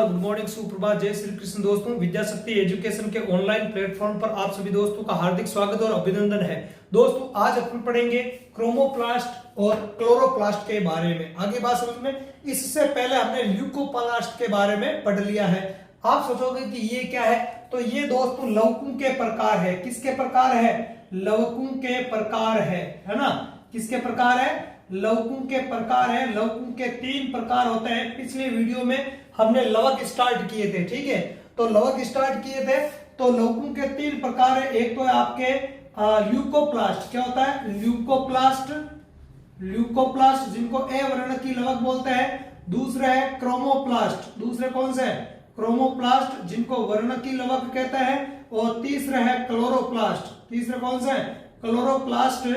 Good morning, सुप्रभात, जय श्री कृष्ण। दोस्तों, विद्या शक्ति एजुकेशन के ऑनलाइन प्लेटफॉर्म पर आप सभी दोस्तों का हार्दिक स्वागत और अभिनंदन है। दोस्तों, आज अपन पढ़ेंगे क्रोमोप्लास्ट और क्लोरोप्लास्ट के बारे में। आगे बात समझ में, इससे पहले हमने ल्यूकोप्लास्ट के बारे में पढ़ लिया है। आप सोचोगे कि ये क्या है, तो ये दोस्तों लवकों के प्रकार है। किसके प्रकार है? लवकों के प्रकार है ना। किसके प्रकार है? लवकों के प्रकार है। लवकों के 3 प्रकार होते हैं। पिछले वीडियो में हमने लवक स्टार्ट किए थे, ठीक है। तो लवक स्टार्ट किए थे, तो लवकों के 3 प्रकार है। एक तो है आपके ल्यूकोप्लास्ट। क्या होता है? ल्यूकोप्लास्ट, ल्यूकोप्लास्ट जिनको ए वर्ण की लवक बोलते हैं। दूसरा है क्रोमोप्लास्ट। दूसरे कौन से? क्रोमोप्लास्ट जिनको वर्ण की लवक कहते हैं। और तीसरा है क्लोरोप्लास्ट। तीसरे कौन से? क्लोरोप्लास्ट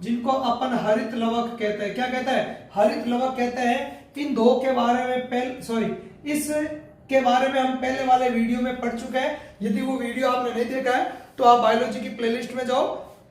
जिनको अपन हरित लवक कहते हैं। क्या कहते हैं? हरित लवक कहते हैं। इन दो के बारे में इस के बारे में हम पहले वाले वीडियो में पढ़ चुके हैं। यदि वो वीडियो आपने नहीं देखा है तो आप बायोलॉजी की प्लेलिस्ट में जाओ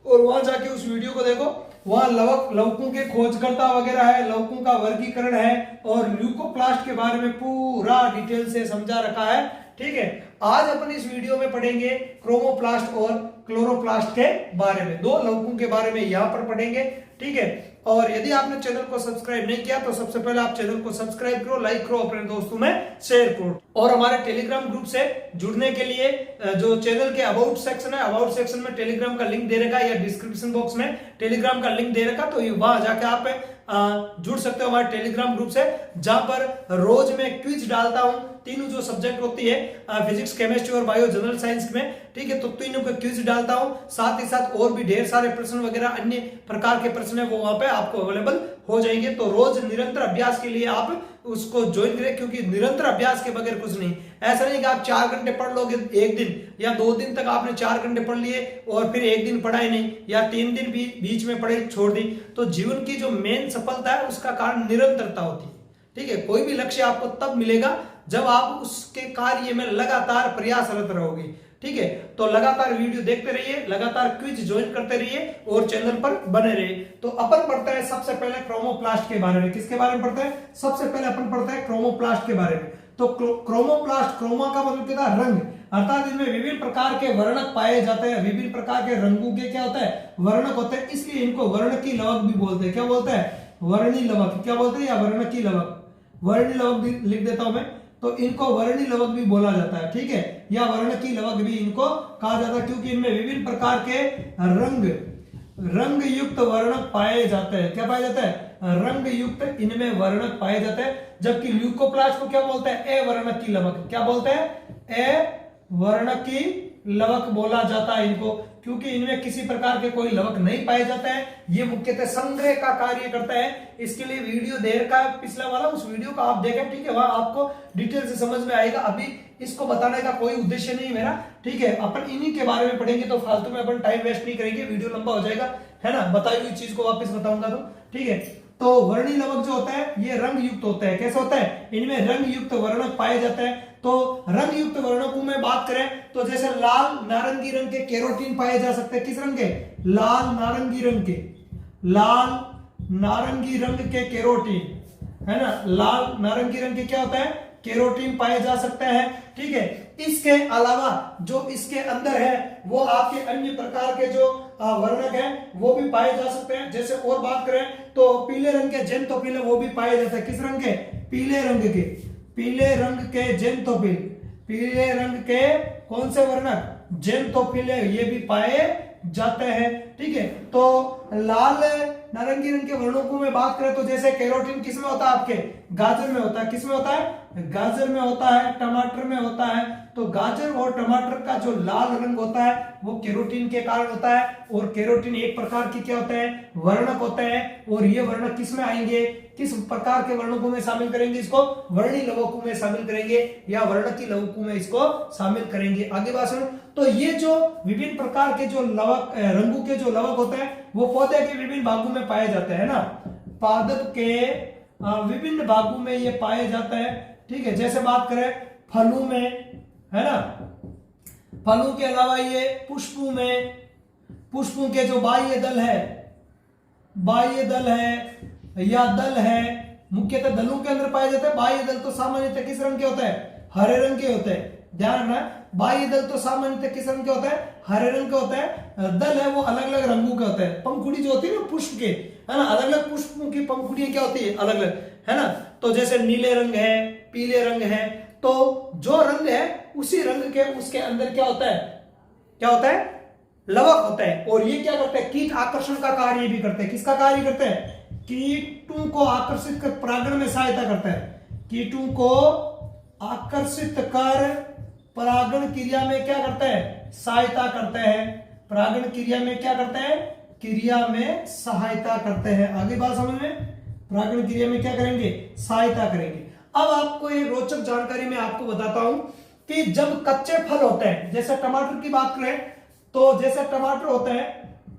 और वहां जाके उस वीडियो को देखो। वहां लवकों के खोजकर्ता वगैरह है, लवकों का वर्गीकरण है और ल्यूकोप्लास्ट के बारे में पूरा डिटेल से समझा रखा है, ठीक है। आज अपन इस वीडियो में पढ़ेंगे क्रोमोप्लास्ट और क्लोरोप्लास्ट के बारे में। 2 लवकों के बारे में यहां पर पढ़ेंगे, ठीक है। और यदि आपने चैनल को सब्सक्राइब नहीं किया तो सबसे पहले आप चैनल को सब्सक्राइब करो, लाइक करो, अपने दोस्तों में शेयर करो। और हमारे टेलीग्राम ग्रुप से जुड़ने के लिए जो चैनल के अबाउट सेक्शन है, अबाउट सेक्शन में टेलीग्राम का लिंक दे रखा है या डिस्क्रिप्शन बॉक्स में टेलीग्राम का लिंक दे रखा, तो वहां जाके आप जुड़ सकते हो हमारे टेलीग्राम ग्रुप से, जहां पर रोज मैं क्विज डालता हूं। तीनों जो सब्जेक्ट होती है फिजिक्स, केमिस्ट्री और बायो, जनरल साइंस में, ठीक है। तो तीनों के क्विज डालता हूं। साथ ही साथ और भी ढेर सारे प्रश्न वगैरह अन्य प्रकार के प्रश्न है वो वहां पे आपको अवेलेबल हो जाएंगे। तो रोज निरंतर अभ्यास के लिए आप उसको ज्वाइन करें, क्योंकि निरंतर अभ्यास के बगैर कुछ नहीं। ऐसा नहीं कि आप 4 घंटे पढ़ लोगे एक दिन या 2 दिन तक आपने 4 घंटे पढ़ लिए और फिर एक दिन पढ़ा ही नहीं, या 3 दिन भी बीच में पढ़े छोड़ दी। तो जीवन की जो मेन सफलता है उसका कारण निरंतरता होती है, ठीक है। कोई भी लक्ष्य आपको तब मिलेगा जब आप उसके कार्य में लगातार प्रयासरत रहोगे, ठीक है। तो लगातार वीडियो देखते रहिए, लगातार क्विज ज्वाइन करते रहिए और चैनल पर बने रहिए। तो अपन पढ़ते हैं सबसे पहले क्रोमोप्लास्ट के बारे में। किसके बारे में पढ़ते हैं? सबसे पहले अपन पढ़ते हैं क्रोमोप्लास्ट के बारे में। तो क्रोमोप्लास्ट, क्रोमा का मतलब क्या था? रंग, अर्थात इनमें विभिन्न प्रकार के वर्णक पाए जाते हैं। विभिन्न प्रकार के रंगों के क्या होता है? वर्णक होते हैं, इसलिए इनको वर्ण की लवक भी बोलते हैं। क्या बोलते हैं? वर्णी लवक। क्या बोलते हैं? या वर्ण की लवक। वर्णी लवक भी लिख देता हूं मैं, तो इनको वर्णी लवक भी बोला जाता है, ठीक है। या वर्ण की लवक भी इनको कहा जाता है, क्योंकि इनमें विभिन्न प्रकार के रंग युक्त वर्णक पाए जाते हैं। क्या पाए जाते हैं? रंग युक्त इनमें वर्णक पाए जाते हैं। जबकि ल्यूकोप्लास्ट को क्या बोलते हैं? ए वर्णक की लवक। क्या बोलते हैं? ए वर्ण की लवक बोला जाता है इनको, क्योंकि इनमें किसी प्रकार के कोई लवक नहीं पाए जाते हैं। ये मुख्यतः संग्रह का कार्य करता है। इसके लिए वीडियो देर का पिछला वाला उस वीडियो को आप देखें, ठीक है। वहां आपको डिटेल से समझ में आएगा। अभी इसको बताने का कोई उद्देश्य नहीं मेरा, ठीक है। अपन इन्हीं के बारे में पढ़ेंगे तो फालतू में अपन टाइम वेस्ट नहीं करेंगे, वीडियो लंबा हो जाएगा, है ना। बताई हुई चीज को वापस बताऊंगा तो, ठीक है। तो वर्णी लवक जो होता है ये रंग युक्त होता है। कैसे होता है? इनमें रंग युक्त वर्णक पाए जाते हैं। तो रंग युक्त वर्णकों में बात करें तो जैसे लाल नारंगी रंग के केरोटीन पाए जा सकते हैं। किस रंग के? लाल नारंगी रंग के, लाल नारंगी रंग के केरोटीन, है ना। लाल नारंगी रंग के क्या होता है? केरोटीन पाए जा सकते हैं, ठीक है। इसके अलावा जो इसके अंदर है वो आपके अन्य प्रकार के जो वर्णक हैं वो भी पाए जा सकते हैं। जैसे और बात करें तो पीले रंग के जेंथोफिल वो भी पाए जाते हैं। किस रंग के? पीले रंग के, पीले रंग के जेंथोफिल। पीले रंग के कौन से वर्णक? जेंथोफिल, ये भी पाए जाते हैं, ठीक है। तो लाल नारंगी रंग के वर्णकों में बात करें तो जैसे केरोटीन किस में होता है? आपके गाजर में होता है। किस में होता है? गाजर में होता है, टमाटर में होता है। तो गाजर और टमाटर का जो लाल रंग होता है वो केरोटीन के कारण होता है। और केरोटीन एक प्रकार की क्या होता है? वर्णक होता है। और ये वर्णक किस में आएंगे? किस प्रकार के वर्णकों में शामिल करेंगे? इसको वर्णी लवकों में शामिल करेंगे या वर्ण की लवकों में इसको शामिल करेंगे। आगे बात सुनो। तो ये जो विभिन्न प्रकार के जो लवक, रंगों के जो लवक होते हैं वो पौधे के विभिन्न भागों में पाए जाते हैं ना। पादप के विभिन्न भागों में ये पाए जाते हैं, ठीक है। जैसे बात करें फलों में, है ना। फलों के अलावा ये पुष्पों में, पुष्पों के जो बाह्य दल है या दल है, मुख्यतः दलों के अंदर पाए जाते हैं। बाह्य दल तो सामान्यतः किस रंग के होते हैं? हरे रंग के होते हैं। ध्यान रखना, बाह्य दल तो सामान्यतः किस रंग के होता है? हरे रंग के होता है। दल है वो अलग अलग रंगों के होते हैं। पंखुड़ी जो होती है ना पुष्प के, है ना, अलग अलग पुष्पों की पंखुड़ियां क्या होती है? अलग अलग, है ना। तो जैसे नीले रंग है, पीले रंग है, तो जो रंग है उसी रंग के उसके अंदर क्या होता है? क्या होता है? लवक होता है। और ये क्या करते हैं? कीट आकर्षण का कार्य भी करते हैं। किसका कार्य करते हैं? कीटों को आकर्षित कर परागण में सहायता करता है। कीटों को आकर्षित कर परागण क्रिया में क्या करता है? सहायता करते हैं। परागण क्रिया में क्या करते हैं? क्रिया में सहायता करते हैं। आगे बात समझ में? परागण क्रिया में क्या करेंगे? सहायता करेंगे। अब आपको एक रोचक जानकारी मैं आपको बताता हूं कि जब कच्चे फल होते हैं, जैसे टमाटर की बात करें तो जैसे टमाटर होते हैं,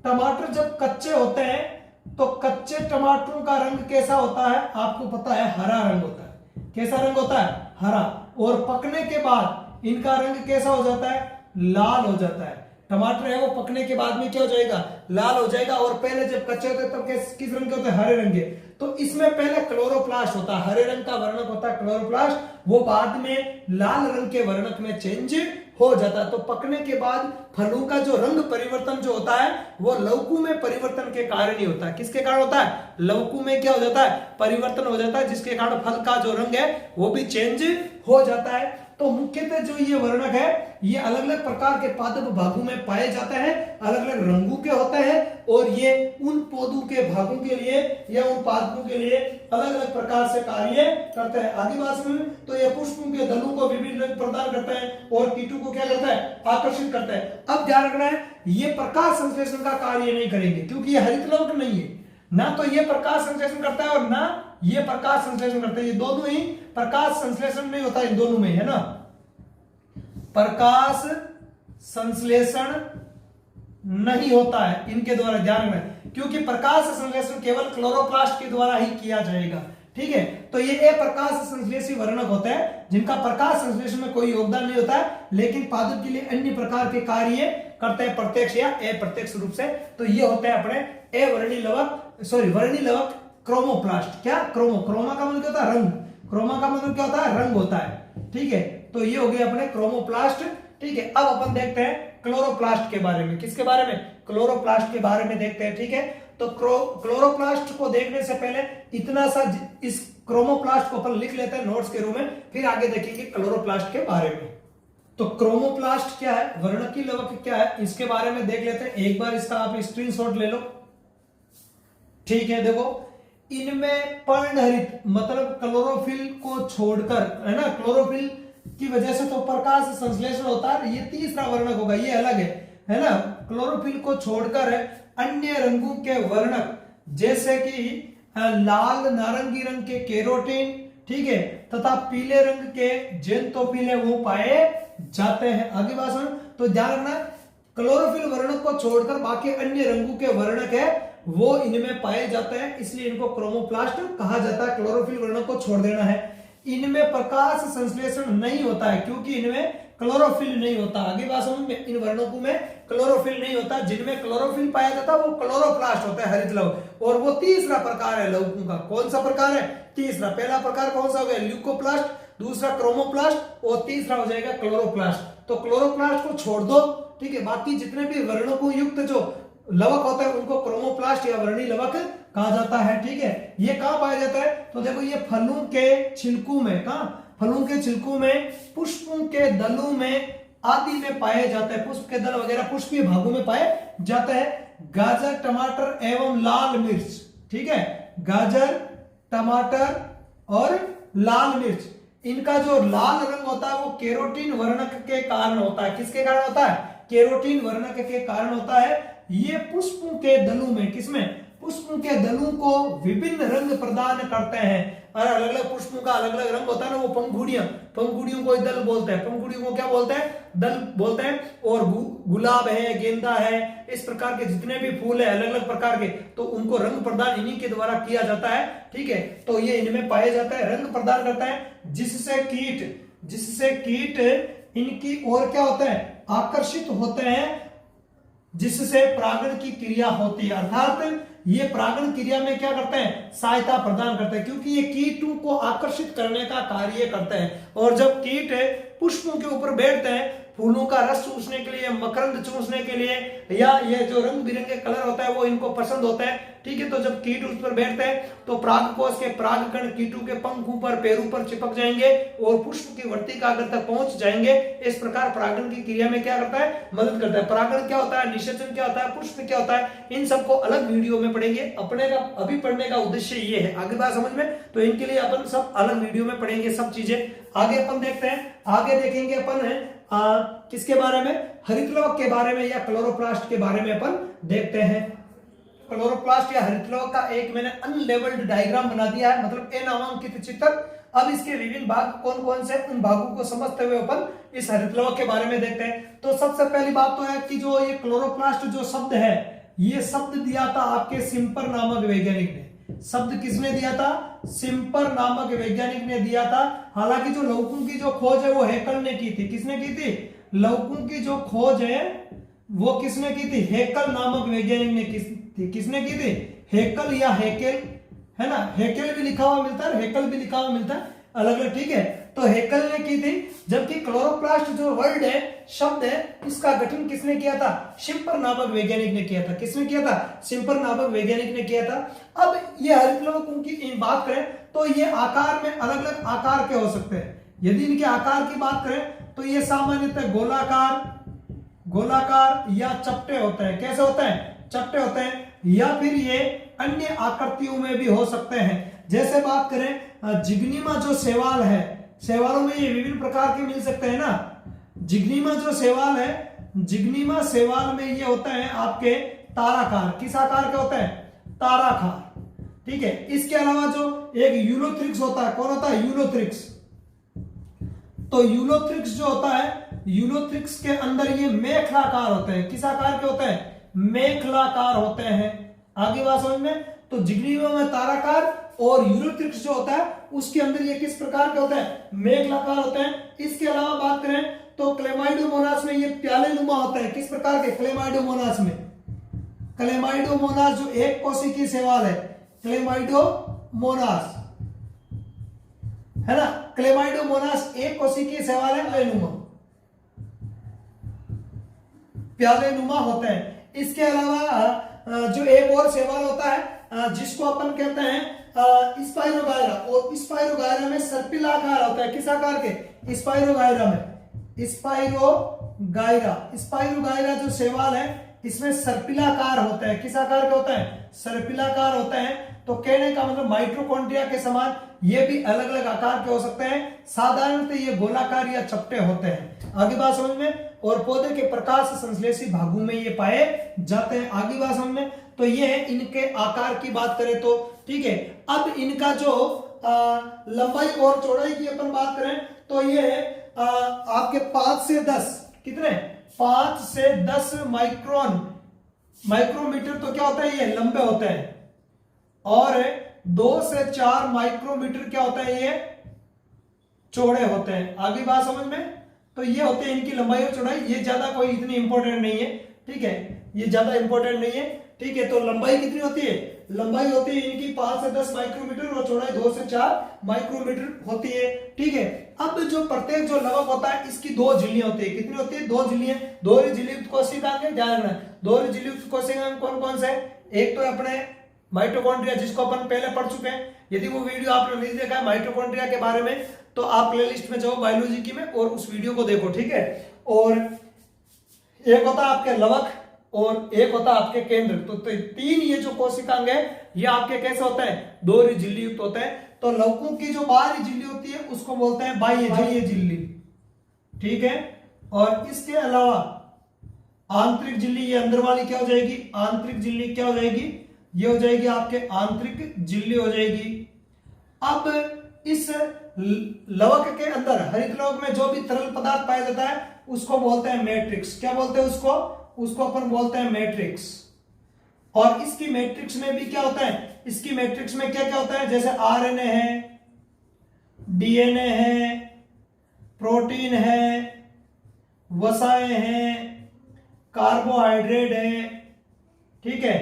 टमाटर जब कच्चे होते हैं तो कच्चे टमाटरों का रंग कैसा होता है? आपको पता है, हरा रंग होता है। कैसा रंग होता है? हरा। और पकने के बाद इनका रंग कैसा हो जाता है? लाल हो जाता है। टमाटर है वो पकने के बाद में क्या हो जाएगा? लाल हो जाएगा। और पहले जब कच्चे होते हैं तब किस रंग के होते हैं? हरे रंग के। तो इसमें पहले क्लोरोप्लास्ट होता है, हरे रंग का वर्णक होता है क्लोरोप्लास्ट, वो बाद में लाल रंग के वर्णक में चेंज हो जाता है। तो पकने के बाद फलों का जो रंग परिवर्तन जो होता है वो लवकु में परिवर्तन के कारण ही होता है। किसके कारण होता है? लवकु में क्या हो जाता है? परिवर्तन हो जाता है, जिसके कारण फल का जो रंग है वो भी चेंज हो जाता है। तो मुख्यतः जो ये वर्णक है ये अलग अलग प्रकार के पादप भागों में पाए जाते हैं, अलग अलग रंगों के होते हैं, और ये उन पौधों के भागों के लिए या उन पादपों के लिए अलग अलग प्रकार से कार्य करते हैं। आगे बात समझ में? तो ये पुष्पों के दलों को विभिन्न रंग प्रदान करते हैं और कीटों को क्या करता है? आकर्षित करता है। अब ध्यान रखना है, ये प्रकाश संश्लेषण का कार्य नहीं करेंगे क्योंकि ये हरित लवक नहीं है। ना तो ये प्रकाश संश्लेषण करता है और ना ये प्रकाश संश्लेषण करता है। ये दोनों ही प्रकाश संश्लेषण नहीं होता इन दोनों में, है ना। प्रकाश संश्लेषण नहीं होता है इनके द्वारा, ध्यान रखना, क्योंकि प्रकाश संश्लेषण केवल क्लोरोप्लास्ट के द्वारा ही किया जाएगा। ठीक है, तो ये अप्रकाश संश्लेषी वर्णक होते हैं जिनका प्रकाश संश्लेषण में कोई योगदान नहीं होता है, लेकिन पादप के लिए अन्य प्रकार के कार्य करते हैं प्रत्यक्ष या अप्रत्यक्ष रूप से। तो ये होते हैं अपने अवर्णी लवक, वर्णी लवक क्रोमोप्लास्ट। क्या? क्रोमा का मतलब क्या होता है? रंग। क्रोमा का मतलब क्या होता है? रंग होता है। ठीक है, तो ये हो गए अपने क्रोमोप्लास्ट। ठीक है, अब अपन देखते हैं क्लोरोप्लास्ट के बारे में। किसके बारे में? क्लोरोप्लास्ट के बारे में देखते हैं। ठीक है, तो क्लोरोप्लास्ट को देखने से पहले इतना सा इस क्रोमोप्लास्ट को अपन लिख लेते हैं नोट्स के रूप में, फिर आगे देखेंगे क्लोरोप्लास्ट के बारे में। तो क्रोमोप्लास्ट क्या है, वर्णकी लवक क्या है, इसके बारे में देख लेते हैं। एक बार इसका आप स्क्रीनशॉट ले लो। ठीक है, देखो इनमें पर्णहरित मतलब क्लोरोफिल को छोड़कर, है ना, क्लोरोफिल की वजह से तो प्रकाश संश्लेषण होता है, ये तीसरा वर्णक होगा, ये अलग है ना। क्लोरोफिल को छोड़कर अन्य रंगों के वर्णक जैसे कि लाल नारंगी रंग के केरोटीन, ठीक है, तथा पीले रंग के जेंतोफिल वो पाए जाते हैं। आगे बात सुन, तो ध्यान रखना क्लोरोफिल वर्णक को छोड़कर बाकी अन्य रंगों के वर्णक है वो इनमें पाए जाते हैं, इसलिए इनको क्रोमोप्लास्ट कहा जाता है। क्लोरोफिल वर्णक को छोड़ देना है। इनमें प्रकाश संश्लेषण नहीं होता है क्योंकि इनमें क्लोरोफिल नहीं होता। आगे बात समझ में, इन वर्णकों में क्लोरोफिल नहीं होता। जिनमें क्लोरोफिल पाया जाता है वो क्लोरोप्लास्ट होता है, हरित लवक। और वो तीसरा प्रकार है लवकों का। कौन सा प्रकार है? तीसरा। पहला प्रकार कौन सा हो गया? ल्यूकोप्लास्ट, दूसरा क्रोमोप्लास्ट और तीसरा हो जाएगा क्लोरोप्लास्ट। तो क्लोरोप्लास्ट को छोड़ दो, ठीक है, बाकी जितने भी वर्णकों युक्त जो लवक होता है उनको क्रोमोप्लास्ट या वर्णी लवक कहा जाता है। ठीक है, ये कहां पाया जाता है? तो देखो ये फलों के छिलकों में, कहां? फलों के छिलकों में, पुष्पों के दलों में आदि में पाए जाते हैं। पुष्प के दल वगैरह पुष्पीय भागों में पाए जाते हैं। गाजर, टमाटर एवं लाल मिर्च, ठीक है, गाजर, टमाटर और लाल मिर्च, इनका जो लाल रंग होता है वो केरोटीन वर्णक के कारण होता है। किसके कारण होता है? केरोटीन वर्णक के कारण होता है। ये पुष्पों के दलों में, किसमें? पुष्पों के दलों को विभिन्न रंग प्रदान करते हैं। और अलग अलग पुष्पों का अलग अलग रंग होता है ना, वो पंखुड़ियां, पंखुड़ियों को दल बोलते हैं। पंखुड़ियों को क्या बोलते हैं? दल बोलते हैं। और गुलाब है, गेंदा है, इस प्रकार के जितने भी फूल है अलग अलग प्रकार के, तो उनको रंग प्रदान इन्हीं के द्वारा किया जाता है। ठीक है, तो ये इनमें पाया जाता है, रंग प्रदान करता है, जिससे कीट इनकी ओर क्या होता है? आकर्षित होते हैं, जिससे परागण की क्रिया होती है। अर्थात ये परागण क्रिया में क्या करते हैं, सहायता प्रदान करते हैं, क्योंकि ये कीटों को आकर्षित करने का कार्य करते हैं। और जब कीट पुष्पों के ऊपर बैठते हैं फूलों का रस चूसने के लिए, मकरंद चूसने के लिए, या ये जो रंग बिरंगे कलर होता है वो इनको पसंद होता है, ठीक है। तो जब कीट उस पर बैठते हैं तो परागकोश के परागकण कीटों के पंखों पर, पैरों पर चिपक जाएंगे और पुष्प की वर्तिका अग्र तक पहुंच जाएंगे। इस प्रकार परागण की क्रिया में क्या करता है, मदद करता है। परागण क्या होता है, निषेचन क्या होता है, पुष्प क्या होता है, इन सबको अलग वीडियो में पढ़ेंगे। अपने का अभी पढ़ने का उद्देश्य ये है, आगे बात समझ में, तो इनके लिए अपन सब अलग वीडियो में पढ़ेंगे सब चीजें। आगे अपन देखते हैं, आगे देखेंगे अपन है किसके बारे में, हरितलवक के बारे में या क्लोरोप्लास्ट के बारे में अपन देखते हैं। क्लोरोप्लास्ट या हरितलवक का एक मैंने अनलेवल्ड डायग्राम बना दिया है, मतलब अनामांकित चित्र। अब इसके विभिन्न भाग कौन कौन से, उन भागों को समझते हुए अपन इस हरितलवक के बारे में देखते हैं। तो सबसे पहली बात तो है कि जो ये क्लोरोप्लास्ट जो शब्द है, ये शब्द दिया था आपके सिम्पर नामक वैज्ञानिक ने। शब्द किसने दिया था, सिम्पर नामक वैज्ञानिक ने दिया था। हालांकि जो लौकों की जो खोज है वो हेकल ने की थी। किसने की थी, लौकों की जो खोज है वो किसने की थी, हेकल नामक वैज्ञानिक ने किसने की थी, हेकल या हेकेल, है ना, हेकेल भी लिखा हुआ मिलता है, हेकल भी लिखा हुआ मिलता है, अलग अलग, ठीक है। तो हेकल ने की थी, जबकि क्लोरोप्लास्ट जो वर्ड है, शब्द है, इसका गठन किसने किया था, सिम्पर नामक वैज्ञानिक ने किया था। किसने किया था, सिम्पर नामक वैज्ञानिक ने किया था। अब ये हरितलवकों की बात करें तो ये आकार में अलग अलग आकार के हो सकते हैं। यदि इनके आकार की बात करें तो ये सामान्यतः गोलाकार या चपटे होते हैं। कैसे होते हैं, चपटे होते हैं, या फिर ये अन्य आकृतियों में भी हो सकते हैं। जैसे बात करें जिग्निमा जो शैवाल है, शैवालों में ये विभिन्न प्रकार के मिल सकते हैं ना। जिग्निमा जो शैवाल है, जिग्निमा शैवाल में ये होता है आपके ताराकार। किस आकार के होते हैं, ताराकार, ठीक है। इसके अलावा जो एक यूलोथ्रिक्स होता है, कौन होता है, यूलोथ्रिक्स। तो यूलोथ्रिक्स जो होता है, यूलोथ्रिक्स के अंदर ये मेखलाकार होते हैं। किस आकार के होते हैं, मेखलाकार होते हैं। आगे बात समझ में, तो जिग्निमा में ताराकार और यूलोथ्रिक्स जो होता है उसके अंदर ये किस प्रकार के होते हैं, मेखलाकार होते हैं। इसके अलावा बात करें तो क्लेमाइडोमोनास में ये प्यालेनुमा होता है। किस प्रकार के, क्लेमाइडोमोनास में, क्लेमाइडोमोनास जो एक कोशिकीय शैवाल है, क्लेमाइडोमोनास, है ना, क्लेमाइडोमोनास एक कोशिकीय शैवाल है, प्यालेनुमा होते हैं। इसके अलावा जो एक और शैवाल होता है जिसको अपन कहते हैं स्पाइरोगायरा, और स्पाइरोगायरा में सर्पिलाकार होता है। किस आकार के, स्पाइरोगायरा में, स्पाइरोगायरा जो शैवाल है इसमें सर्पिलाकार होता है। किस आकार के होता है, सर्पिलाकार होते हैं। तो कहने का मतलब माइटोकॉन्ड्रिया के समान ये भी अलग अलग आकार के हो सकते हैं। साधारणतः ये गोलाकार या चपटे होते हैं। आगे बात समझ में, और पौधे के प्रकाश संश्लेषी भागों में ये पाए जाते हैं। आगे बात समझ में, तो ये है इनके आकार की बात करें तो, ठीक है। अब इनका जो लंबाई और चौड़ाई की अपन बात करें तो ये है आपके 5 से 10, कितने, 5 से 10 माइक्रोमीटर तो क्या होता है, ये लंबे होते हैं। और 2 से 4 माइक्रोमीटर क्या होता है, ये चौड़े होते हैं। आगे बात समझ में, तो ये होते हैं इनकी लंबाई और चौड़ाई। ये ज्यादा कोई इतनी इंपॉर्टेंट नहीं है, ठीक है, ये ज्यादा इंपॉर्टेंट नहीं है, ठीक है। तो लंबाई कितनी होती है, लंबाई होती है इनकी 5 से 10 माइक्रोमीटर और चौड़ाई 2 से 4 माइक्रोमीटर होती है, ठीक है। अब जो प्रत्येक जो लवक होता है इसकी 2 झिल्लियां होती है। कितनी होती है, 2 झिल्लियां। दोहरी झिल्लीयुक्त कोशिकाएं, ध्यान रखना, दोहरी झिल्लीयुक्त कोशिकाएं कौन कौन से, एक तो अपने माइटोकॉन्ड्रिया जिसको अपन पहले पढ़ चुके हैं। यदि वो वीडियो आपने नहीं देखा है माइटोकॉन्ड्रिया के बारे में तो आप प्लेलिस्ट में जाओ बायोलॉजी की में और उस वीडियो को देखो, ठीक है। और एक होता है आपके लवक और एक होता है आपके केंद्र। तो 3 ये जो कोशिकांग है ये आपके कैसे होते हैं, दोहरी झिल्ली युक्त होते हैं। तो लवकों की जो बाहरी झिल्ली होती है उसको बोलते हैं बाह्य झिल्ली, ठीक है। और इसके अलावा आंतरिक झिल्ली, ये अंदर वाली क्या हो जाएगी, आंतरिक झिल्ली क्या हो जाएगी, ये हो जाएगी आपके आंतरिक झिल्ली हो जाएगी। अब इस लवक के अंदर, हरितलवक में जो भी तरल पदार्थ पाया जाता है उसको बोलते हैं मैट्रिक्स। क्या बोलते हैं उसको अपन बोलते हैं मैट्रिक्स। और इसकी मैट्रिक्स में भी क्या होता है, इसकी मैट्रिक्स में क्या क्या होता है, जैसे आरएनए है, डीएनए है, प्रोटीन है, वसाएं हैं, कार्बोहाइड्रेट है, ठीक है,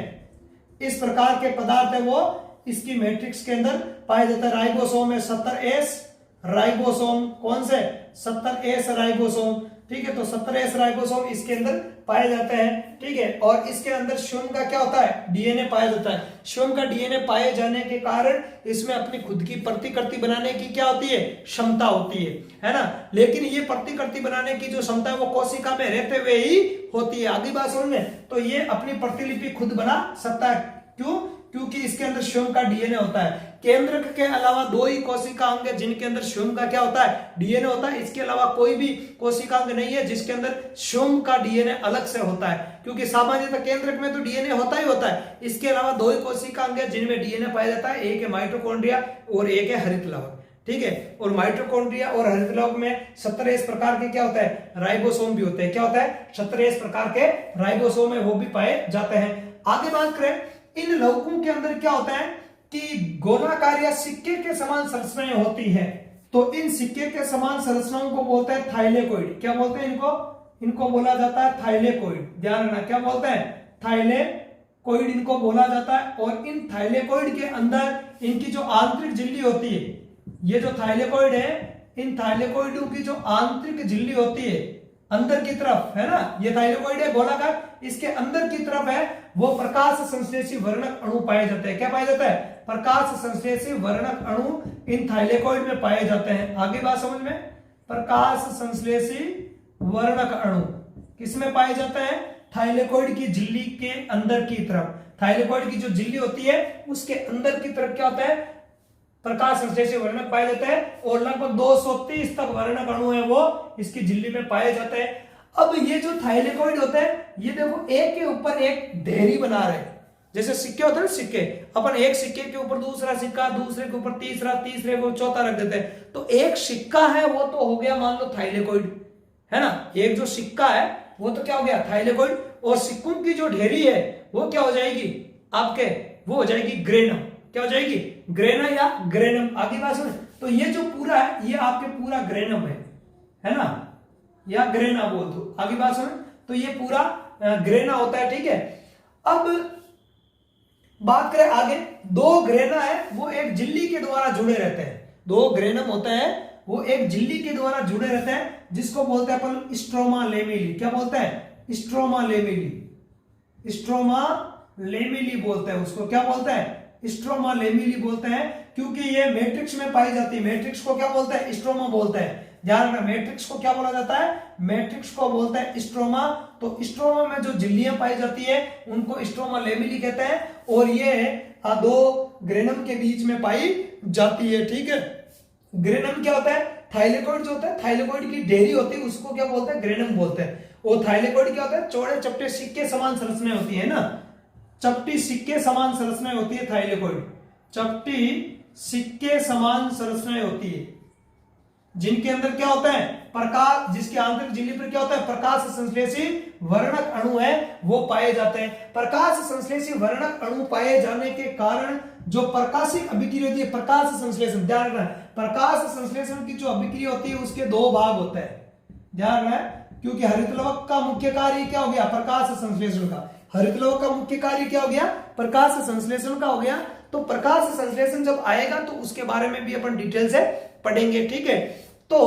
इस प्रकार के पदार्थ है वो इसकी मैट्रिक्स के अंदर पाया जाता है। राइबोसोम है 70S राइबोसोम, कौन से 70S राइबोसोम, ठीक है। तो 70S राइबोसोम इसके अंदर पाए जाते हैं, ठीक है। और इसके अंदर स्वयं का क्या होता है, डीएनए पाया जाता है। स्वयं का डीएनए पाए जाने के कारण इसमें अपनी खुद की प्रतिकृति बनाने की क्या होती है, क्षमता होती है ना। लेकिन ये प्रतिकृति बनाने की जो क्षमता है वो कोशिका में रहते हुए ही होती है। आगे बात समझ में, तो ये अपनी प्रतिलिपि खुद बना सकता है। क्यों? क्योंकि इसके अंदर स्वयं का डीएनए होता है। केंद्रक के अलावा 2 ही कोशिका अंग है जिनके अंदर स्वयं का क्या होता है, डीएनए होता है। इसके अलावा कोई भी कोशिका अंग नहीं है जिसके अंदर स्वयं का डीएनए अलग से होता है, क्योंकि सामान्यतः केंद्रक में तो डीएनए होता ही होता है। इसके अलावा 2 ही कोशिका अंग है जिनमें डीएनए पाया जाता है, एक है माइटोकॉन्ड्रिया और एक है हरित लवक, ठीक है। और माइटोकॉन्ड्रिया और हरित लवक में 70S प्रकार के क्या होता है, राइबोसोम भी होते हैं। क्या होता है, 70S प्रकार के राइबोसोम है वो भी पाए जाते हैं। आगे बात करें, इन लवकों के अंदर क्या होता है कि गोलाकार या सिक्के के समान संरचनाएं होती है। तो इन सिक्के के समान संरचनाओं को बोलते हैं थाइलेकोइड। क्या बोलते हैं इनको, इनको बोला जाता है थाइलेकोइड। ध्यान रखना, क्या बोलते हैं, थाइलेकोइड इनको बोला जाता है। और इन थाइलेकोइड के अंदर इनकी जो आंतरिक झिल्ली होती है, ये जो थाइलेकोइड है, इन थाइलेकोइडों की जो आंतरिक झिल्ली होती है अंदर की तरफ, है ना, ये थाइलेकोइड है गोलाकार, इसके अंदर की तरफ है वो प्रकाश संश्लेषी वर्णक अणु पाए जाते हैं। क्या पाया जाता है, प्रकाश संश्लेषी वर्णक अणु इन थाइलेकोइड में पाए जाते हैं। आगे बात समझ में, प्रकाश संश्लेषी वर्णक अणु किसमें पाए जाते हैं, थाइलेकोइड की झिल्ली के अंदर की तरफ। थाइलेकोइड की जो झिल्ली होती है उसके अंदर की तरफ क्या होता है, प्रकाश संश्लेषी वर्णक पाए जाते हैं। और लगभग 230 तक वर्णक अणु है वो इसकी झिल्ली में पाए जाते हैं। अब ये जो थाइलेकोइड होते हैं, ये देखो एक के ऊपर एक ढेरी बना रहे, जैसे सिक्के होते हैं ना, सिक्के अपन एक सिक्के के ऊपर दूसरा सिक्का, दूसरे के ऊपर तीसरा, तीसरे को चौथा रख देते हैं। तो एक सिक्का है वो तो हो गया मान लो थाइलेकोइड, है ना। एक जो सिक्का है वो तो क्या हो गया, थाइलेकोइड। और सिक्कों की जो ढेरी है वो क्या हो जाएगी आपके, वो हो जाएगी ग्रेनम। क्या हो जाएगी, ग्रेना या ग्रेनम। आगे बात सुन, तो ये जो पूरा है ये आपके पूरा ग्रेनम है ना, या ग्रेना बोल दो। आगे बात सुन, तो ये पूरा ग्रेना होता है, ठीक है। अब बात करें आगे, 2 ग्रेना है वो एक झिल्ली के द्वारा जुड़े रहते हैं। 2 ग्रेनम होते हैं वो एक झिल्ली के द्वारा जुड़े रहते हैं, जिसको बोलते हैं अपन स्ट्रोमा लेमिली। क्या बोलते हैं, स्ट्रोमा लेमिली। स्ट्रोमा लेमिली बोलते हैं उसको। क्या बोलते हैं, स्ट्रोमा लेमिली बोलते हैं, क्योंकि ये मैट्रिक्स में पाई जाती है। मैट्रिक्स को क्या बोलते हैं, स्ट्रोमा बोलते हैं। ध्यान रखना, मैट्रिक्स को क्या बोला जाता है, मैट्रिक्स को बोलते हैं स्ट्रोमा। तो स्ट्रोमा में जो झिल्लियां पाई जाती है उनको स्ट्रोमा लेमिली कहते हैं। और ये 2 ग्रेनम के बीच में पाई जाती है, ठीक है। ग्रेनम क्या होता है, थाइलेकोइड जो होता है, थाइलेकोइड की ढेरी होती है उसको क्या बोलते हैं, ग्रेनम बोलते हैं। और थाइलेकोइड क्या होता है, चौड़े चपटे सिक्के समान संरचनाएं होती है ना, चपटी सिक्के समान संरचनाएं होती है थाइलेकोइड। चपटी सिक्के समान संरचनाएं होती है जिनके अंदर क्या होता है, प्रकाश, जिसकी आंतरिक झिल्ली पर क्या होता है, प्रकाश संश्लेषी वर्णक अणु है वो पाए जाते हैं। प्रकाश संश्लेषी वर्णक अणु पाए जाने के कारण जो प्रकाशिक अभिक्रिया होती है, प्रकाश संश्लेषण, ध्यान रखना, प्रकाश संश्लेषण की जो अभिक्रिया होती है उसके 2 भाग होते हैं। ध्यान रखना, क्योंकि हरित लवक का मुख्य कार्य क्या हो गया, प्रकाश संश्लेषण का। हरित लवक का मुख्य कार्य क्या हो गया, प्रकाश संश्लेषण का हो गया। तो प्रकाश संश्लेषण जब आएगा तो उसके बारे में भी अपन डिटेल से पढ़ेंगे, ठीक है। तो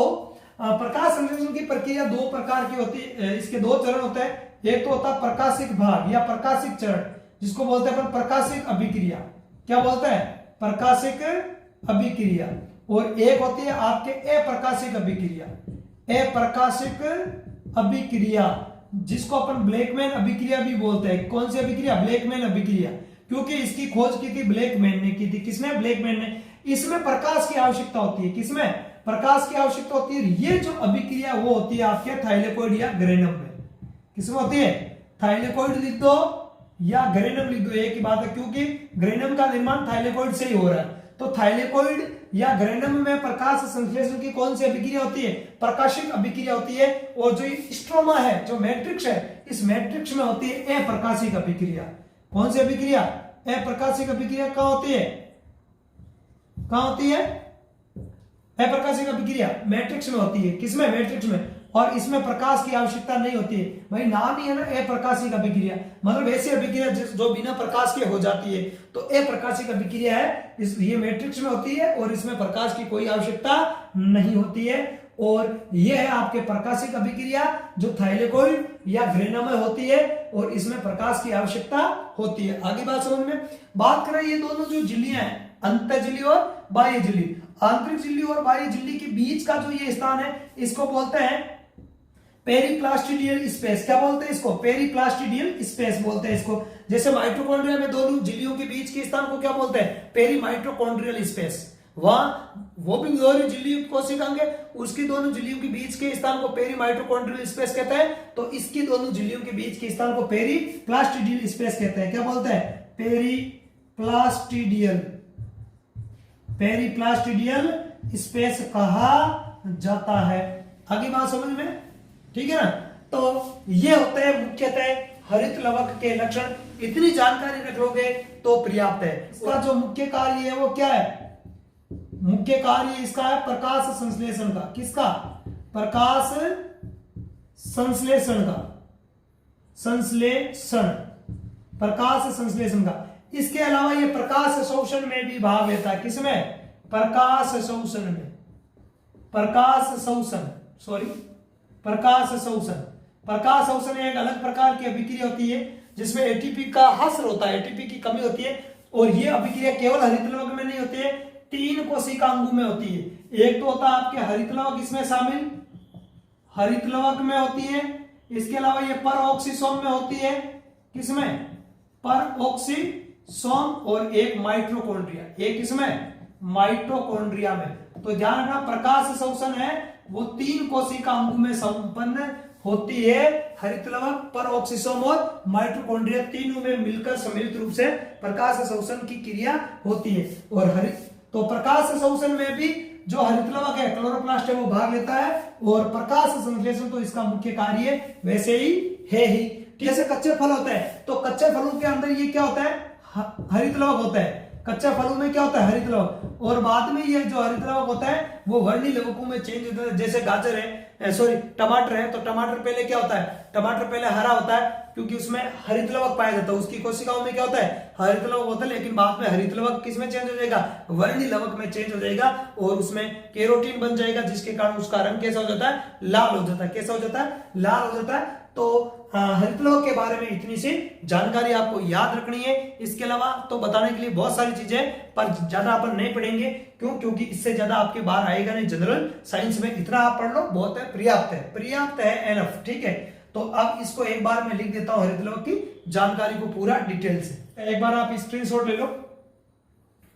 प्रकाश संश्लेषण की प्रक्रिया 2 प्रकार की होती है, इसके 2 चरण होते हैं। एक तो होता है प्रकाशिक भाग या प्रकाशिक चरण, जिसको बोलते हैं अपन प्रकाशिक अभिक्रिया। क्या बोलते हैं, प्रकाशिक अभिक्रिया। और एक होती है आपके अप्रकाशिक अभिक्रिया। अप्रकाशिक अभिक्रिया जिसको अपन ब्लैकमैन अभिक्रिया भी बोलते हैं। कौन सी अभिक्रिया, ब्लैकमैन अभिक्रिया, क्योंकि इसकी खोज की थी ब्लैकमैन ने की थी। किसने, ब्लैकमैन ने। इसमें प्रकाश की आवश्यकता होती है, किसमें, प्रकाश की आवश्यकता होती है। ये जो अभिक्रिया वो होती है आपके थाइलेकोइड या ग्रेनम में। किसमें होती है, थाइलेकोइड लिख दो या ग्रेनम लिख दो, एक ही बात है, क्योंकि ग्रेनम का निर्माण थाइलेकोइड से ही हो रहा है। तो थाइलेकोइड या ग्रेनम में प्रकाश संश्लेषण की कौन सी अभिक्रिया होती है, प्रकाशिक अभिक्रिया होती है। और जो स्ट्रोमा है, जो मैट्रिक्स है, इस मैट्रिक्स में होती है अप्रकाशिक अभिक्रिया। कौन सी अभिक्रिया, अप्रकाशिक अभिक्रिया कहां होती है, कहां होती है, अप्रकाशिक अभिक्रिया मैट्रिक्स में होती है। किसमें, मैट्रिक्स में। और इसमें प्रकाश की आवश्यकता नहीं होती है। भाई नाम ही है ना अप्रकाशिक अभिक्रिया, मतलब ऐसी अभिक्रिया जो बिना प्रकाश के हो जाती है, तो अप्रकाशिक अभिक्रिया है। ये मैट्रिक्स में होती है और इसमें प्रकाश की कोई आवश्यकता नहीं होती है। और यह है आपके प्रकाशिक अभिक्रिया जो थाइलेकोइड या ग्रेना में होती है और इसमें प्रकाश की आवश्यकता होती है। आगे बात समझ में। बात करें ये दोनों जो झिल्लियां हैं, अंतःझिल्ली और बाह्य झिल्ली, आंतरिक झिल्ली और बाह्य झिल्ली के बीच का जो ये स्थान है इसको बोलते हैं पेरिप्लास्टिडियल स्पेस। क्या बोलते हैं इसको? पेरिप्लास्टिडियल स्पेस बोलते हैं इसको। जैसे माइटोकॉन्ड्रिया में दोनों झिल्लियों के बीच के स्थान को क्या बोलते हैं? पेरीमाइटोकॉन्ड्रियल स्पेस। वहां वो भी दोनों झिल्ली युक्त कोशिकाएं, उसकी दोनों झिल्लियों के बीच के स्थान को पेरीमाइटोकॉन्ड्रियल स्पेस कहते हैं, तो इसकी दोनों झिल्लियों के बीच के स्थान को पेरीप्लास्टिडियल स्पेस कहते हैं। क्या बोलते हैं? पेरीप्लास्टिडियल स्पेस कहा जाता है। आगे बात समझ में, ठीक है ना। तो ये होते हैं मुख्यतः हरित लवक के लक्षण। इतनी जानकारी रख लोगे तो पर्याप्त है। इसका जो मुख्य कार्य है वो क्या है? मुख्य कार्य इसका है प्रकाश संश्लेषण का। किसका? प्रकाश संश्लेषण का। प्रकाश संश्लेषण का। इसके अलावा ये प्रकाश शोषण में भी भाग लेता है। किसमें? प्रकाश शोषण में। प्रकाश शोषण एक अलग प्रकार की अभिक्रिया होती है जिसमें एटीपी का हासिल होता है, एटीपी की कमी होती है। और ये अभिक्रिया केवल हरित लवक में नहीं होती है, 3 कोशिकांगों में होती है। एक तो होता है आपके हरित लवक, इसमें शामिल हरित लवक में होती है। इसके अलावा ये परऑक्सीसोम में होती है। किसमें? परऑक्सीसोम। और एक माइटोकॉन्ड्रिया, एक इसमें माइटोकॉन्ड्रिया में। तो ध्यान रखना, प्रकाश शोषण है वो 3 कोशिकांगों में संपन्न होती है। हरित लवक, परऑक्सीसोम और माइटोकॉन्ड्रिया तीनों में मिलकर सम्मिलित रूप से प्रकाश शोषण की क्रिया होती है। और तो प्रकाश शोषण में भी जो हरित लवक है, क्लोरोप्लास्ट है, वो भाग लेता है। और प्रकाश संश्लेषण तो इसका मुख्य कार्य वैसे ही है ही। जैसे कच्चे फल होते हैं, तो कच्चे फलों के अंदर ये क्या होता है? हरित लवक होता है। कच्चे फलों में क्या होता है? हरित लवक। और बाद में ये जो हरित लवक होता है वो वर्णी लवकों में चेंज होता है। जैसे गाजर है, टमाटर है, तो टमाटर पहले क्या होता है? टमाटर पहले हरा होता है क्योंकि उसमें हरित लवक पाया जाता है। उसकी कोशिकाओं में क्या होता है? हरित लवक होता है। लेकिन बाद में हरित लवक किस में चेंज हो जाएगा? वर्णी लवक में चेंज हो जाएगा और उसमें केरोटीन बन जाएगा, जिसके कारण उसका रंग कैसा हो जाता है? लाल हो जाता है। कैसा हो जाता है? लाल हो जाता है। तो हरित लवक के बारे में इतनी सी जानकारी आपको याद रखनी है। इसके अलावा तो बताने के लिए बहुत सारी चीजें, पर ज्यादा अपन नहीं पढ़ेंगे। क्यों? क्योंकि इससे ज्यादा आपके बाहर आएगा नहीं जनरल साइंस में। इतना आप पढ़ लो, बहुत है, पर्याप्त है, एनफ। ठीक है, तो अब इसको एक बार मैं लिख देता हूं हरित लवक की जानकारी को पूरा डिटेल से। एक बार आप स्क्रीनशॉट ले लो।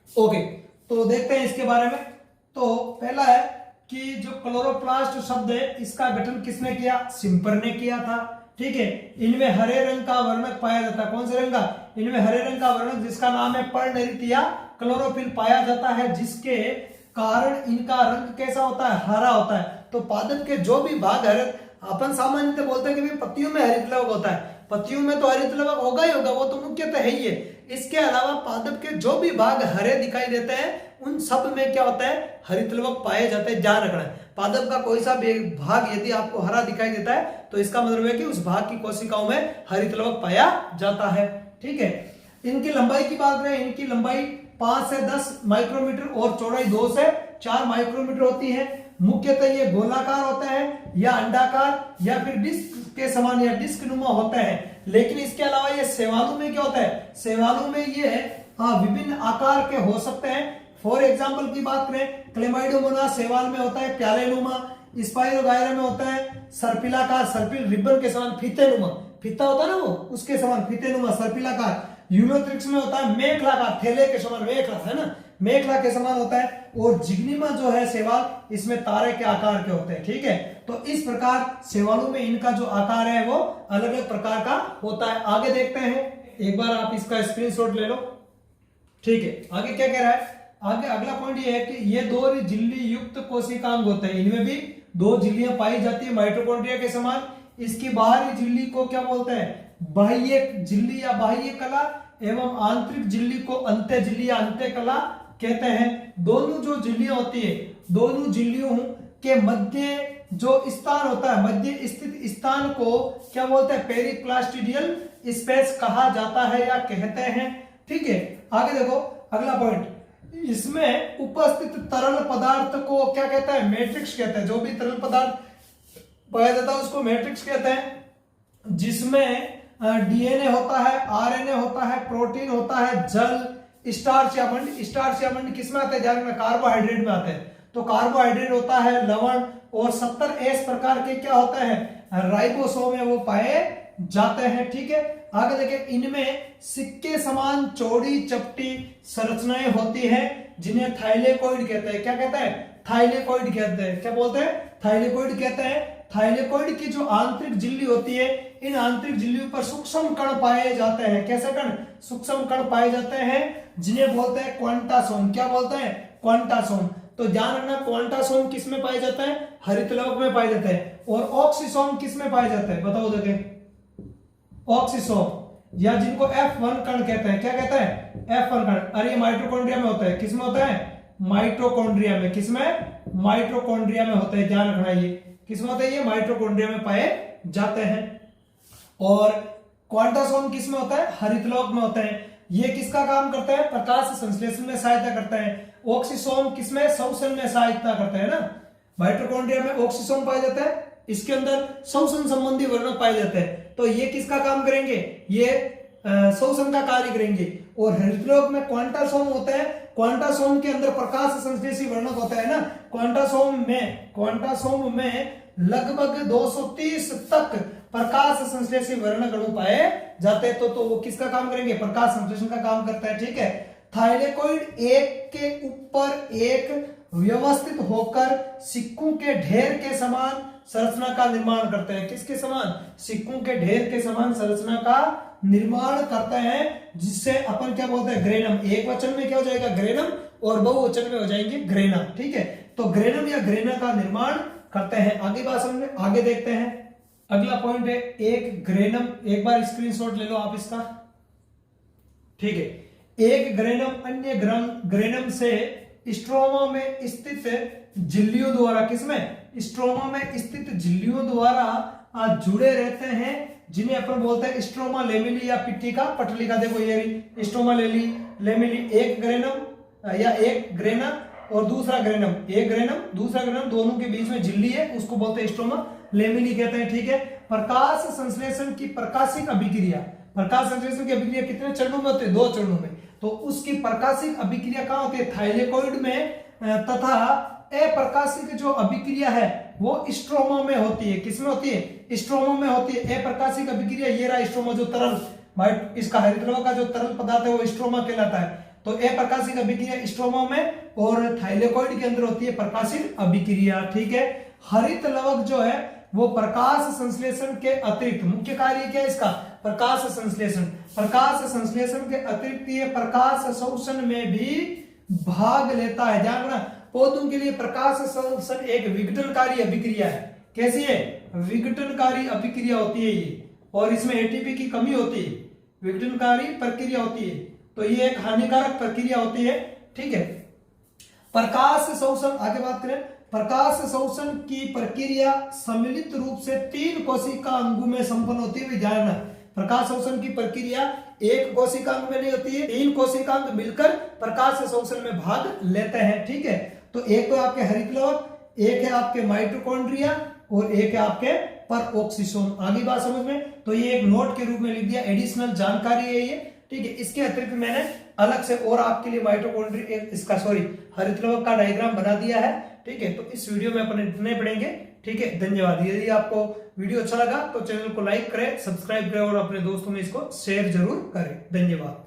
ओके, तो देखते हैं इसके बारे में। तो पहला है कि जो क्लोरोप्लास्ट शब्द है इसका गठन किसने किया? शिम्पर ने किया था। ठीक है, इनमें हरे रंग का वर्णक पाया जाता है। कौन से रंग का? इनमें हरे रंग का वर्णक जिसका नाम है पर्णरित या क्लोरोफिल पाया जाता है, जिसके कारण इनका रंग कैसा होता है? हरा होता है। तो पादप के जो भी भाग हरे, अपन सामान्यतः बोलते हैं कि पत्तियों में हरित लवक होता है। पत्तियों में तो हरित लवक होगा ही होगा, वो तो मुख्यतः है ही है। इसके अलावा पादप के जो भी भाग हरे दिखाई देते हैं उन सब में क्या होता है? हरित लवक पाए जाते हैं। ध्यान रखना है, पादप का कोई सा भाग यदि आपको हरा दिखाई देता है तो इसका मतलब है कि उस भाग की कोशिकाओं में हरित लवक पाया जाता है। ठीक है, इनकी लंबाई की बात करें, इनकी लंबाई 5 से 10 माइक्रोमीटर और चौड़ाई 2 से 4 माइक्रोमीटर होती है। मुख्यतः ये गोलाकार होता है या अंडाकार या फिर डिस्क के समान या डिस्क नुमा होता है। लेकिन इसके अलावा ये शैवालों में क्या होता है? शैवालों में ये विभिन्न आकार के हो सकते हैं। फॉर एग्जाम्पल की बात करें, क्लेमाइडोमोनास शैवाल में होता है प्यालेनुमा, स्पाइरोगायरा में होता है सर्पिलाकार, सर्पिल रिबन के समान फीतेनुमा, फीता होता है ना वो, उसके समान फीतेनुमा सर्पिलाकार। यूलोथ्रिक्स में होता है मेखलाकार, थैले के समान, मेखला है ना, मेखला के समान होता है। और जिग्निमा जो है शैवाल, इसमें तारे के आकार के होते हैं। ठीक है, तो इस प्रकार शैवालों में इनका जो आकार है वो अलग अलग प्रकार का होता है। आगे देखते हैं, एक बार आप इसका स्क्रीनशॉट ले लो। ठीक है, आगे क्या कह रहा है? आगे अगला पॉइंट ये है कि ये 2 झिल्ली युक्त कोशिकांग होते हैं। इनमें भी 2 झिल्लियां पाई जाती है माइटोकॉन्ड्रिया के समान। इसकी बाहरी झिल्ली को क्या बोलते हैं? बाह्य झिल्ली या बाह्य कला, एवं आंतरिक झिल्ली को अंत्य झिल्ली या अंत्य कला कहते हैं। दोनों जो झिल्लियां होती है, दोनों झिल्लियों के मध्य जो स्थान होता है, मध्य स्थित स्थान को क्या बोलते हैं, पेरिक्लास्टिडियल स्पेस कहा जाता है या कहते हैं। ठीक है, आगे देखो अगला पॉइंट, इसमें उपस्थित तरल पदार्थ को क्या कहते हैं, मैट्रिक्स कहते हैं। जो भी तरल पदार्थ पाया जाता है उसको मैट्रिक्स कहते हैं, जिसमें डीएनए होता है, आरएनए होता है, प्रोटीन होता है, जल, स्टार्च या मंड। स्टार्च या मंड किसमें आते हैं, ध्यान में कार्बोहाइड्रेट में आते हैं। तो कार्बोहाइड्रेट होता है, लवण, और 70S प्रकार के क्या होते हैं, राइबोसोम में वो पाए जाते हैं। ठीक है, आगे देखें, इनमें सिक्के समान चौड़ी चपटी संरचनाएं होती हैं जिन्हें थाइलेकोइड कहते हैं। क्या कहते हैं, थाइलेकोइड कहते हैं। क्या बोलते हैं, थाइलेकोइड कहते हैं। थाइलेकोइड की जो आंतरिक झिल्ली होती है, इन आंतरिक झिल्लियों पर सूक्ष्म कण पाए जाते हैं। कैसे कण, सूक्ष्म कण पाए जाते हैं, जिन्हें बोलते हैं क्वांटासोम। क्या बोलते हैं, क्वांटासोम। तो ध्यान रखना, क्वांटासोम किस में पाए जाता है, हरित लवक में पाए जाते हैं। और ऑक्सीसोम किस में पाए जाते हैं, बताओ देखें, ऑक्सीसोम, या जिनको F1 कण कहते हैं। क्या कहते हैं, F1 कण। अरे ये माइटोकॉन्ड्रिया में होता है, किसमें होता है, माइटोकॉन्ड्रिया में। किसमें, माइटोकॉन्ड्रिया में होता है, ध्यान रखना। ये किसमें होता है, ये माइटोकॉन्ड्रिया में पाए जाते हैं। और क्वांटासोम किसमें होता है, हरित लवक में होते हैं। ये किसका काम करते हैं, प्रकाश संश्लेषण में सहायता करते हैं। ऑक्सीसोम किसमें, श्वसन में सहायता करते हैं ना। माइटोकॉन्ड्रिया में ऑक्सीसोम पाया जाता है, इसके अंदर श्वसन संबंधी वर्णक पाए जाते हैं। तो ये किसका काम करेंगे, ये श्वसन का कार्य करेंगे। और हरित लवक में क्वांटासोम होते हैं, क्वांटासोम के अंदर प्रकाश संश्लेषी वर्णक होता है ना। क्वांटासोम में लगभग 230 तक प्रकाश संश्लेषी वर्णक अणु पाए जाते हैं। तो वो किसका काम करेंगे, प्रकाश संश्लेषण का काम करता है। ठीक है, थाइलेकोइड एक के ऊपर एक व्यवस्थित होकर सिक्कों के ढेर के समान संरचना का निर्माण करते हैं। किसके समान, सिक्कों के ढेर के समान संरचना का निर्माण करते हैं, जिससे अपन क्या बोलते हैं, ग्रेनम। एक वचन में क्या हो जाएगा, ग्रेनम, और बहुवचन में हो जाएंगे ग्रेना। ठीक है, तो ग्रेनम या ग्रेना का निर्माण करते हैं। आगे बात समझ में, आगे देखते हैं। अगला पॉइंट है एक ग्रेनम। एक बार स्क्रीनशॉट ले लो आप इसका। ठीक है, एक ग्रेनम अन्य ग्रेनम से स्ट्रोमा में स्थित झिल्लियों द्वारा, किसमें, स्ट्रोमा में स्थित झिल्लियों द्वारा जुड़े रहते हैं, जिन्हें अपन बोलते हैं स्ट्रोमा लेमिली या पिट्टिका पटलिका। देखो ये स्ट्रोमा लेमिली, एक ग्रेनम या एक ग्रेना और दूसरा ग्रेनम, एक ग्रेनम दूसरा ग्रेनम, दोनों के बीच में झिल्ली है, उसको बोलते हैं स्ट्रोमा लेमिली कहते हैं। ठीक है, प्रकाश संश्लेषण की प्रकाशिक अभिक्रिया, प्रकाश संश्लेषण की अभिक्रिया कितने चरणों में होती है, 2 चरणों में। तो उसकी प्रकाशिक अभिक्रिया कहां होती है, थाइलेकोइड में, तथा अप्रकाशिक जो अभिक्रिया है वो स्ट्रोमा में होती है। किसमें होती है, स्ट्रोमा में होती है अप्रकाशिक अभिक्रिया। ये रहा स्ट्रोमा, जो तरल, इसका हरित लवक का जो तरल पदार्थ है वो स्ट्रोमा कहलाता है। तो अप्रकाशिक अभिक्रिया स्ट्रोमा में, और थाइलेकोइड के अंदर होती है प्रकाशिक अभिक्रिया। ठीक है, हरित लवक जो है वो प्रकाश संश्लेषण के अतिरिक्त, मुख्य कार्य क्या है इसका, प्रकाश संश्लेषण। प्रकाश संश्लेषण के अतिरिक्त ये प्रकाश शोषण में भी भाग लेता है। ध्यान रखना, पौधों के लिए प्रकाश संश्लेषण एक विघटनकारी अभिक्रिया है। कैसी है, विघटनकारी अभिक्रिया होती है ये, और इसमें एटीपी की कमी होती है, विघटनकारी प्रक्रिया होती है। तो ये एक हानिकारक प्रक्रिया होती है। ठीक है, प्रकाश शोषण, आगे बात करें, प्रकाश शोषण की प्रक्रिया सम्मिलित रूप से 3 कोशिका अंगों में संपन्न होती है। ध्यान रखना, प्रकाश शोषण की प्रक्रिया एक कोशिका अंग में नहीं होती है, 3 कोशिका अंग मिलकर प्रकाश शोषण में भाग लेते हैं। ठीक है, तो एक तो आपके हरित लवक, एक है आपके माइटोकॉन्ड्रिया, और एक है आपके परऑक्सीसोम। आगे बात समझ में, तो ये एक नोट के रूप में लिख दिया, एडिशनल जानकारी है ये। ठीक है, इसके अतिरिक्त मैंने अलग से और आपके लिए माइटोकॉन्ड्रिया, इसका हरित लवक का डायग्राम बना दिया है। ठीक है, तो इस वीडियो में अपन इतने पढ़ेंगे। ठीक है, धन्यवाद। यदि आपको वीडियो अच्छा लगा तो चैनल को लाइक करें, सब्सक्राइब करें और अपने दोस्तों में इसको शेयर जरूर करें। धन्यवाद।